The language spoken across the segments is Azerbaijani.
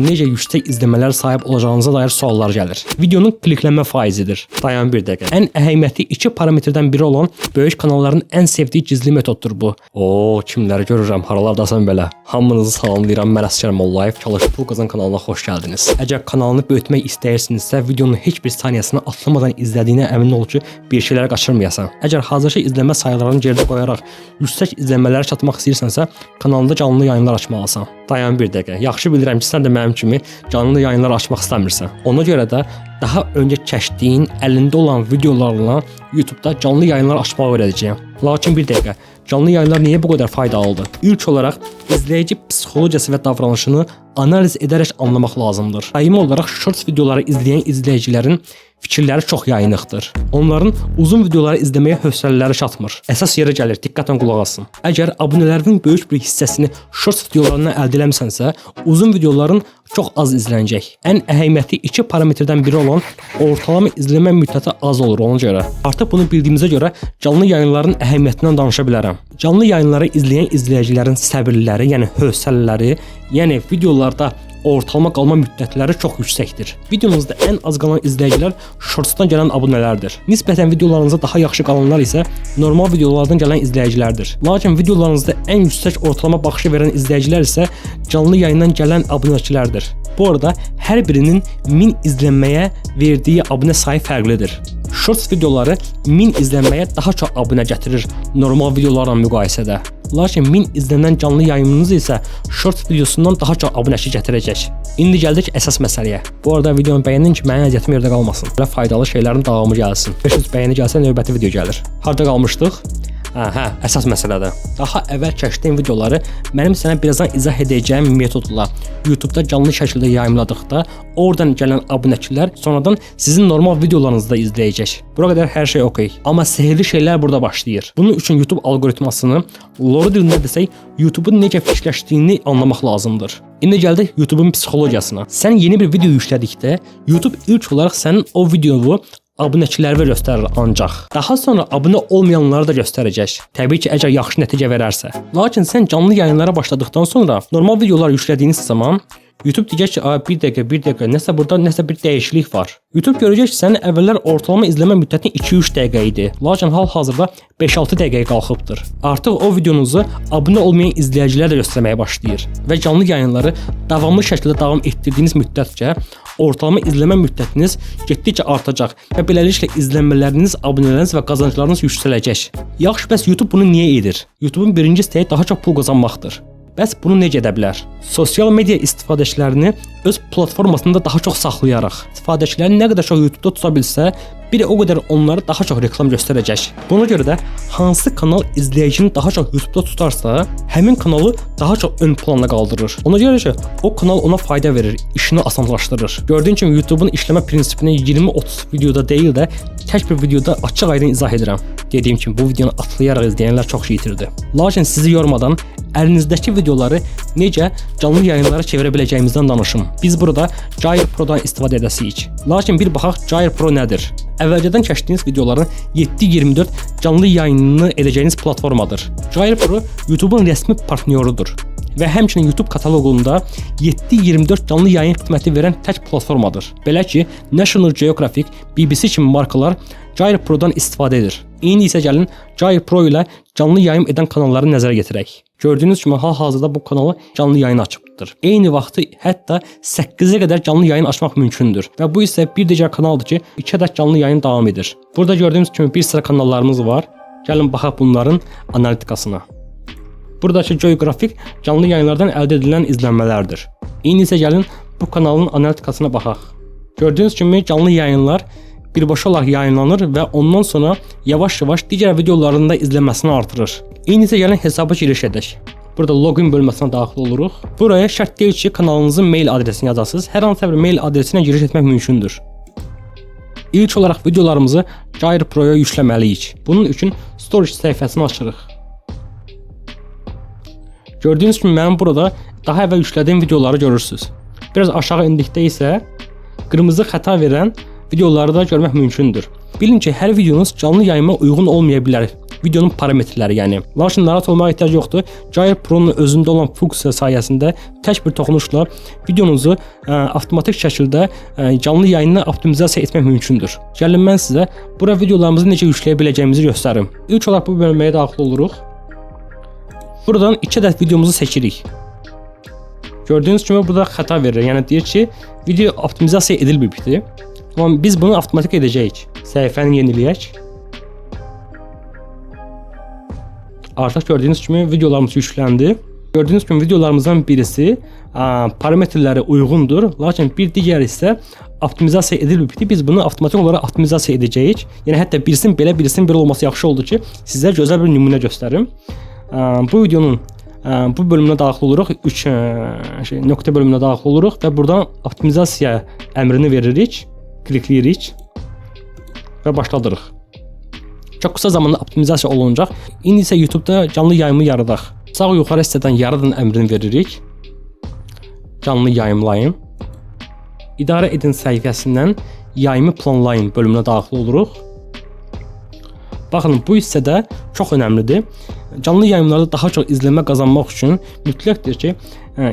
necə yüksək izləmələr sahib olacağınıza dair suallar gəlir. Videonun kliklənmə faizidir. Dayan bir dəqiqə. Ən əhəmiyyətli 2 parametrdən biri olan böyük kanalların ən sevdiyi gizli metoddur bu. Kimləri görürəm, haralardasan belə. Hamınızı salamlayıram. Mən Əsgər Mollayev. Çalış Pul Qazan kanalına xoş gəldiniz. Əgər kanalını böyütmək istəyirsinizsə, videonun heç bir saniyəsini atlamadan izlədiyinə əmin ol ki, bir şeylər qaçırmayasan. Əgər hazırki izləmə sayılarını geridə qoyaraq yüksək izləmələrə çatmaq istəyirsənsə, kanalda canlı yayınlar açmalısan. Dayan bir dəqiqə. Yaxşı bilirəm ki, sən də mənim kimi canlı yayınlar açmaq istəmirsən. Ona görə də daha öncə kəşfdiyin əlində olan videolarla YouTube'da canlı yayınlar açmağı öyrədəcəyəm. Lakin bir dəqiqə, canlı yayınlar niyə bu qədər faydalıdır? İlk olaraq izləyici psixologiyası və davranışını analiz edərək anlamaq lazımdır. Daimi olaraq shorts videoları izləyən izləyicilərin fikirləri çox yayınıqdır. Onların uzun videoları izləməyə hövsələləri çatmır. Əsas yerə gəlir, diqqətlə qulaq asın. Əgər abunələrinin böyük bir hissəsini shorts videolarından əldə eləmisənsə, uzun videoların çox az izlənəcək. Ən əhəmiyyətli 2 parametrdən biri olan ortalama izləmə müddəti az olur ona görə. Artıq bunu bildiyimizə görə canlı yayınların əhəmiyyətindən danışa bilərəm. Canlı yayınları izləyən izləyicilərin səbirləri, yəni hövsələləri, yəni videolarda ortalama qalma müddətləri çox yüksəkdir. Videonuzda ən az qalan izləyicilər shortsdan gələn abunələrdir. Nisbətən videolarınızda daha yaxşı qalanlar isə normal videolardan gələn izləyicilərdir. Lakin videolarınızda ən yüksək ortalama baxışı verən izləyicilər isə canlı yayından gələn abunəçilərdir. Bu arada hər birinin 1000 izlənməyə verdiyi abunə sayı fərqlidir. Shorts videoları 1000 izlənməyə daha çox abunə gətirir normal videolarla müqayisədə. Lakin 1000 izlənən canlı yayımınız isə shorts videosundan daha çox abunəçi gətirəcək. İndi gəldik əsas məsələyə. Bu arada videonu bəyənin ki, mənim əziyyətim yerdə qalmasın və faydalı şeylərin davamı gəlsin. 500 bəyəni gəlsə növbəti video gəlir. Harda qalmışdıq? Əsas məsələdir. Daha əvvəl kəşfdiyim videoları mənim sənə birazdan izah edəcəyim metodla YouTube'da canlı şəkildə yayımladıqda oradan gələn abunəçilər sonradan sizin normal videolarınızı da izləyəcək. Bura qədər hər şey okey. Amma sehirli şeylər burada başlayır. Bunun üçün YouTube alqoritmasını, lore dilində desək, YouTube'un necə fikirləşdiyini anlamaq lazımdır. İndi gəldik YouTube'un psixologiyasına. Sən yeni bir video yüklədikdə YouTube ilk olaraq sənin o videonu abunəçilərə göstərir ancaq. Daha sonra abunə olmayanları da göstərəcək. Təbii ki, əgər yaxşı nəticə verərsə. Lakin sən canlı yayınlara başladıqdan sonra normal videolar yüklədiyiniz zaman YouTube deyəcək ki, bir dəqiqə, nəsə bir dəyişiklik var. YouTube görəcək ki, sənin əvvəllər ortalama izləmə müddətin 2-3 dəqiqə idi. Lakin hal-hazırda 5-6 dəqiqəyə qalxıbdır. Artıq o videonuzu abunə olmayan izləyicilər də göstərməyə başlayır və canlı yayınları davamlı şəkildə davam etdirdiyiniz müddətcə ortalama izləmə müddətiniz getdikcə artacaq və beləliklə izlənmələriniz, abunələriniz və qazanclarınız yüksələcək. Yaxşı, bəs YouTube bunu niyə edir? YouTube'un birinci istəyi daha çox pul qazanmaqdır. Bəs bunu necə edə bilər? Sosial media istifadəçilərini öz platformasında daha çox saxlayaraq, istifadəçiləri nə qədər çox YouTube'da tuta bilsə, bir o qədər onları daha çox reklam göstərəcək. Buna görə də hansı kanal izləyicini daha çox YouTube'da tutarsa, həmin kanalı daha çox ön plana qaldırır. Ona görə ki, o kanal ona fayda verir, işini asanlaşdırır. Gördüyün kimi YouTube'un işləmə prinsipini 20-30 videoda deyil də tək bir videoda açıq-aydın izah edirəm. Dediyim kimi bu videonu atlayaraq izləyənlər çox şey itirdi. Lakin sizi yormadan əlinizdəki videoları necə canlı yayınlara çevirə biləcəyimizdən danışım. Biz burada Gyre Pro'dan istifadə edəsiyik. Lakin bir baxaq Gyre Pro nədir? Əvvəlcədən kəşfdiyiniz videoların 7/24 canlı yayınını edəcəyiniz platformadır. Gyre Pro YouTube'un rəsmi partnyorudur və həmçinin YouTube kataloqunda 7/24 canlı yayın xidməti verən tək platformadır. Belə ki, National Geographic, BBC kimi markalar Gyre Pro'dan istifadə edir. İndi isə gəlin Gyre Pro ilə canlı yayım edən kanalları nəzərə yetirək. Gördüyünüz kimi hal-hazırda bu kanalı canlı yayın açıbdır. Eyni vaxtı hətta 8-ə qədər canlı yayın açmaq mümkündür və bu isə bir digər kanaldır ki, 2 ədəd canlı yayın davam edir. Burada gördüyünüz kimi bir sıra kanallarımız var. Gəlin baxaq bunların analitikasına. Buradakı Geographic canlı yayınlardan əldə edilən izlənmələrdir. İndi isə gəlin bu kanalın analitikasına baxaq. Gördüyünüz kimi canlı yayınlar birbaşa olaraq yayınlanır və ondan sonra yavaş-yavaş digər videolarında izlənməsini artırır. İndi isə gəlin hesaba giriş edək. Burada login bölməsinə daxil oluruq. Buraya şərt deyil ki, kanalınızın mail adresini yazasınız. Hər hansı bir mail adresinə giriş etmək mümkündür. İlk olaraq videolarımızı Gyre Pro'ya yükləməliyik. Bunun üçün storage səhifəsini açırıq. Gördüyünüz kimi mənim burada daha əvvəl yüklədiyim videoları görürsünüz. Biraz aşağı indikdə isə qırmızı xəta verən videoları da görmək mümkündür. Bilin ki, hər videonuz canlı yayıma uyğun olmaya bilər. videonun parametrləri, yəni. Lakin narahat olmağa ehtiyac yoxdur. Gyre Pro-nun özündə olan funksiya sayəsində tək bir toxunuşla videonuzu avtomatik şəkildə canlı yayını optimizasiya etmək mümkündür. Gəlin mən sizə bura videolarımızı necə yükləyə biləcəyimizi göstərim. İlk olaraq bu bölməyə daxil oluruq. Buradan 2 ədəd videomuzu seçirik. Gördüyünüz kimi burada xəta verir. Yəni deyir ki, video optimizasiya edilməyibdir. Amma biz bunu avtomatik edəcəyik. Səhifəni yeniləyək. Artıq gördüyünüz kimi videolarımız yükləndi. Gördüyünüz kimi videolarımızdan birisi parametrləri uyğundur, lakin bir digəri isə optimizasiya edilməyibdir. Biz bunu avtomatik olaraq optimizasiya edəcəyik. Yəni hətta birisinin belə, birisinin belə olması yaxşı oldu ki, sizə gözəl bir nümunə göstərim. Bu videonun bu bölümünə daxil oluruq, nöqtə bölümünə daxil oluruq və buradan optimizasiya əmrini veririk, klikləyirik və başladırıq. Çox qısa zamanda optimizasiya olunacaq. İndi isə YouTube-da canlı yayımı yaradaq. Sağ yuxarı hissədən yaradın əmrini veririk. Canlı yayımlayın. İdarə edin səhifəsindən yayımı planlayın bölümünə daxil oluruq. Baxın, bu hissədə çox önəmlidir. Canlı yayımlarda daha çox izləmə qazanmaq üçün mütləqdir ki,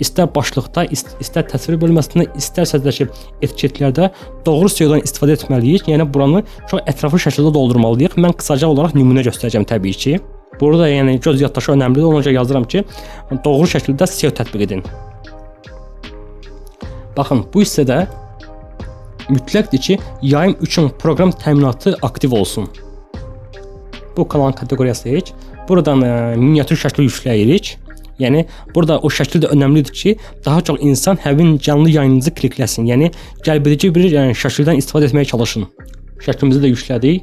istər başlıqda, istər təsvir bölməsində, istərsə də ki, etiketlərdə doğru SEO-dan istifadə etməliyik. Yəni buranı çox ətraflı şəkildə doldurmalıyıq. Mən qısaca olaraq nümunə göstərəcəm təbii ki. Burada yəni göz yaddaşı önəmlidir. Ona görə yazıram ki, doğru şəkildə SEO tətbiq edin. Baxın, bu hissədə mütləqdir ki, yayım üçün proqram təminatı aktiv olsun. Bu kanalın kateqoriyası heç. Buradan miniatür şəkli yükləyirik. Yəni burada o şəkil də önəmlidir ki, daha çox insan həmin canlı yayınınızı klikləsin. Yəni cəlbedici bir şəkildən istifadə etməyə çalışın. Şəklimizi də yüklədik.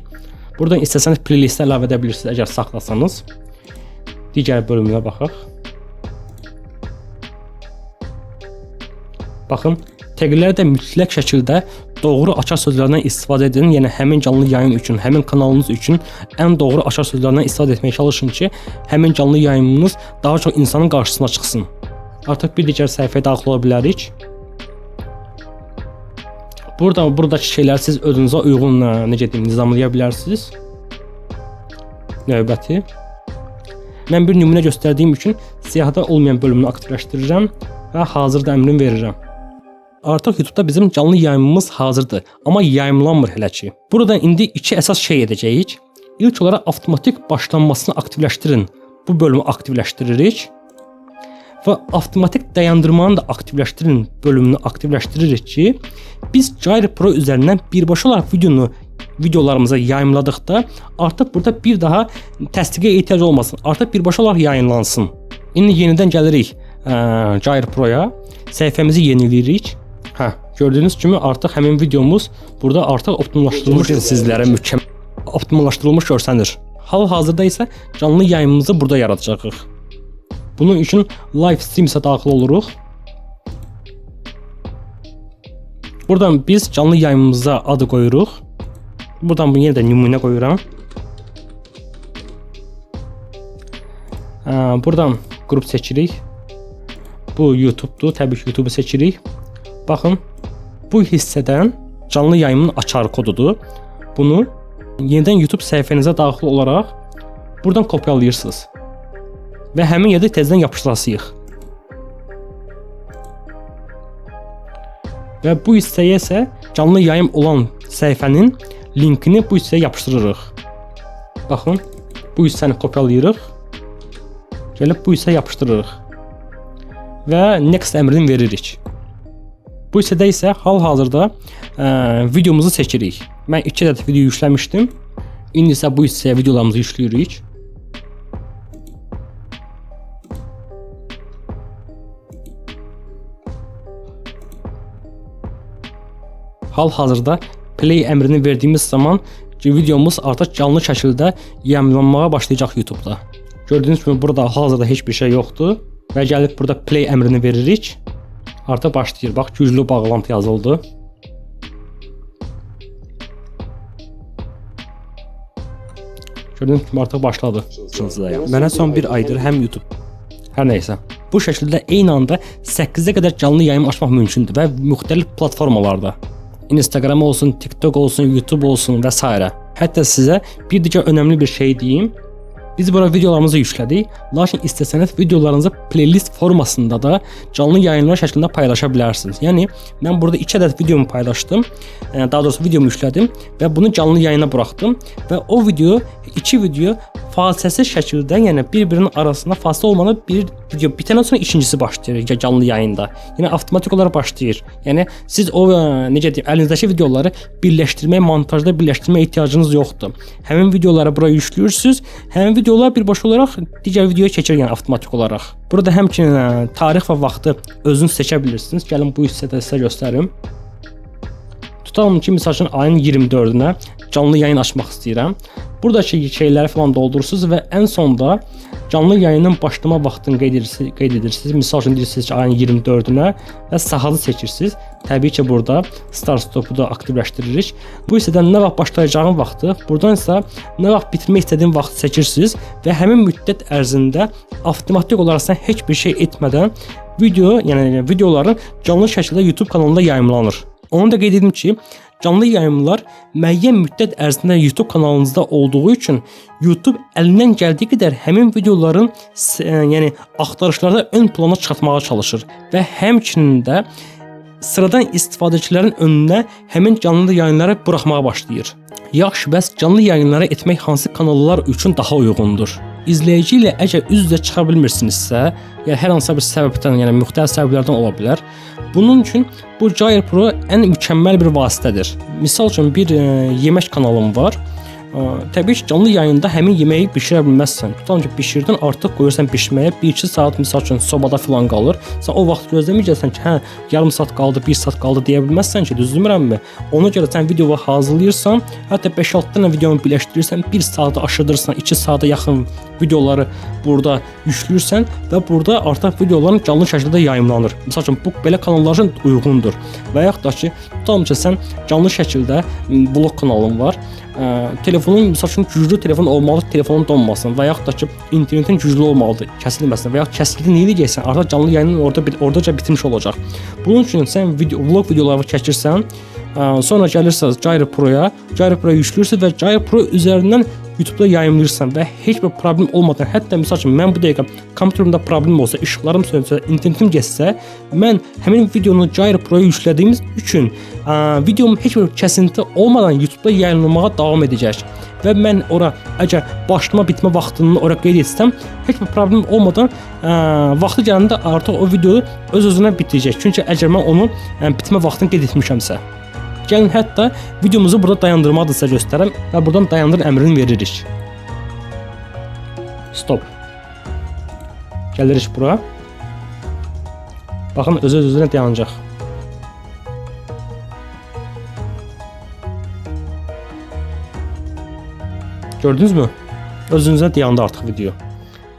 Buradan istəsəniz playlistə əlavə edə bilirsiniz əgər saxlasanız. Digər bölümünə baxaq. Baxın, təqlər də mütləq şəkildə doğru açar sözlərdən istifadə edin. Yəni həmin canlı yayın üçün, həmin kanalınız üçün ən doğru açar sözlərdən istifadə etməyə çalışın ki, həmin canlı yayımınız daha çox insanın qarşısına çıxsın. Artıq bir digər səhifəyə daxil ola bilərik. Buradakı şeyləri siz özünüzə uyğun necə deyim, nizamlaya bilərsiniz. Növbəti. Mən bir nümunə göstərdiyim üçün siyahıda olmayan bölümünü aktivləşdirirəm və hazırda əmrini verirəm. Artıq YouTube-da bizim canlı yayımımız hazırdır, amma yayımlanmır hələ ki. Burada indi iki əsas şey edəcəyik. İlk olaraq avtomatik başlanmasını aktivləşdirin. Bu bölümü aktivləşdiririk və avtomatik dayandırmanı da aktivləşdirin bölümünü aktivləşdiririk ki, biz Gyre Pro üzərindən birbaşa olaraq videolarımıza yayımladıqda artıq burada bir daha təsdiqə ehtiyac olmasın. Artıq birbaşa olaraq yayınlansın. İndi yenidən gəlirik Gyre Pro-ya. Səhifəmizi yeniləyirik. Gördüyünüz kimi artıq həmin videomuz burada artıq optimlaşdırılmış sizlərə optimlaşdırılmış görsənir. Hal-hazırda isə canlı yayımımızı burada yaradacağıq. Bunun üçün live stream-ə daxil oluruq. Buradan biz canlı yayımımıza adı qoyuruq. Buradan bunu yenə də nümunə qoyuram. Buradan qrup seçirik. Bu YouTube-dur. Təbii ki, YouTube-u seçirik. Baxın, bu hissədən canlı yayımın açar kodudur. Bunu yenidən YouTube səhifənizə daxil olaraq buradan kopyalayırsınız. Və həmin yerdə tezdən yapışdırasıyıq. Və bu hissəyə isə canlı yayım olan səhifənin linkini bu hissəyə yapışdırırıq. Baxın, bu hissəni kopyalayırıq. Gəlib bu hissəyə yapışdırırıq. Və next əmrini veririk. Bu hissədə isə hal-hazırda videomuzu seçirik. Mən 2 ədəd video yükləmişdim. İndi isə bu hissəyə videolarımızı yükləyirik. Hal-hazırda play əmrini verdiyimiz zaman videomuz artıq canlı şəkildə yayımlanmağa başlayacaq YouTube-da. Gördüyünüz kimi burada hal-hazırda heç bir şey yoxdur. Və gəlib burada play əmrini veririk. Artıq başlayır. Bax, güclü bağlantı yazıldı. Gördüyünüz kimi artıq başladı. Mənə son bir aydır həm YouTube, hər nəysə. Bu şəkildə eyni anda 8-ə qədər canlı yayım açmaq mümkündür və müxtəlif platformalarda. Instagram olsun, TikTok olsun, YouTube olsun və s. Hətta sizə bir digər önəmli bir şey deyim. Biz bura videolarımızı yüklədik. Lakin istəsəniz videolarınızı playlist formasında da canlı yayınlar şəklində paylaşa bilərsiniz. Yəni mən burada 2 ədəd videomu paylaşdım. Daha doğrusu videomu yüklədim və bunu canlı yayına buraxdım və o video 2 video fasiləsiz şəkildə, yəni bir-birinin arasında fasilə olmadan bir video bitəndən sonra ikincisi başlayır canlı yayında. Yəni avtomatik olaraq başlayır. Yəni siz o necə deyim, əlinizdəki videoları birləşdirmək, montajda birləşdirmək ehtiyacınız yoxdur. Həmin videoları bura yüklüyürsüz. Həmin videolar birbaşa olaraq digər videoya keçir, yəni avtomatik olaraq. Burada həmçinin tarix və vaxtı özünüz seçə bilirsiniz. Gəlin bu hissədə sizə göstərim. Tutalım ki, məsəl üçün ayın 24-ünə canlı yayın açmaq istəyirəm. Buradakı şeyləri falan doldurursunuz və ən sonda canlı yayının başlama vaxtını qeyd edirsiniz. Misal üçün deyirsiniz ki, ayın 24-ünə və saatı seçirsiniz. Təbii ki, burada start stopu da aktivləşdiririk. Bu hissədən nə vaxt başlayacağın vaxtı, buradan isə nə vaxt bitirmək istədiyin vaxtı seçirsiniz və həmin müddət ərzində avtomatik olaraq sən heç bir şey etmədən videoların canlı şəkildə YouTube kanalında yayımlanır. Onu da qeyd edim ki, canlı yayımlar müəyyən müddət ərzində YouTube kanalınızda olduğu üçün YouTube əlindən gəldiyi qədər həmin videoların axtarışlarda ön plana çıxartmağa çalışır və həmçinin də sıradan istifadəçilərin önünə həmin canlı yayınları buraxmağa başlayır. Yaxşı, bəs canlı yayınları etmək hansı kanallar üçün daha uyğundur? İzləyici ilə əgər üz-üzə çıxa bilmirsinizsə, ya hər hansı bir səbəbdən, yəni müxtəlif səbəblərdən ola bilər. Bunun üçün bu Jair Pro ən mükəmməl bir vasitədir. Misal üçün bir yemək kanalım var. Təbii ki, canlı yayında həmin yeməyi bişirə bilməzsən. Tutalım ki, bişirdin, artıq qoyursan bişməyə, 1-2 saat misal üçün sobada filan qalır. Sən o vaxt gözləməyəcəksən ki, yarım saat qaldı, 1 saat qaldı deyə bilməzsən ki, düzdürmürəmmi? Ona görə sən videoyu hazırlayırsan, hətta 5-6 dənə videonu birləşdirirsən, 1 saatı aşırdırsan, 2 saata yaxın videoları burada yükləyirsən və burada artıq videoların canlı şəkildə yayımlanır. Misal üçün bu belə kanallar üçün uyğundur. Və yaxud da ki, tutalım ki, sən canlı şəkildə vlog kanalın var. Telefonun misal üçün güclü telefon olmalıdır, telefonun donmasın və yaxud da ki, internetin güclü olmalıdır, kəsilməsin və yaxud kəsildi nə edəcəksən? Artıq canlı yayının oradaca bitmiş olacaq. Bunun üçün sən vlog videoları çəkirsən, sonra gəlirsən Jair Pro'ya, Jair Pro'yu yükləyirsən və Jair Pro üzərindən YouTube-da yayımlayırsan və heç bir problem olmadan, hətta misal üçün mən bu dəqiqə kompüterimdə problem olsa, işıqlarım sönsə, internetim getsə, mən həmin videonu Jair Pro'ya yüklədiyimiz üçün videom heç bir kəsinti olmadan YouTube-da yayımlanmağa davam edəcək. Və mən ora əgər başlama bitmə vaxtını ora qeyd etsəm, heç bir problem olmadan vaxtı gələndə artıq o video öz-özünə bitəcək. Çünki əgər mən onu bitmə vaxtını qeyd etmişəmsə. Gəlin hətta videomuzu burada dayandırmağı da sizə göstərəm və buradan dayandır əmrini veririk. Stop. Gəlirik bura. Baxın, öz-özünə dayanacaq. Gördünüzmü? Özünüzə dayandı artıq video.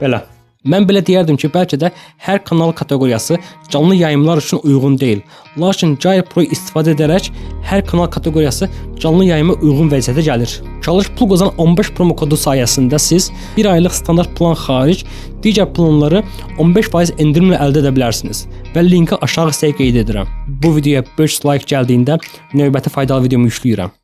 Belə. Mən belə deyərdim ki, bəlkə də hər kanal kateqoriyası canlı yayımlar üçün uyğun deyil. Lakin Jair Pro istifadə edərək hər kanal kateqoriyası canlı yayıma uyğun vəziyyətə gəlir. Çalış Pul Qazan 15 promo kodu sayəsində siz bir aylıq standart plan xaric digər planları 15% endirimlə əldə edə bilərsiniz və linki aşağı hissəyə qeyd edirəm. Bu videoya 500 like gəldiyində növbəti faydalı videomu yükləyirəm.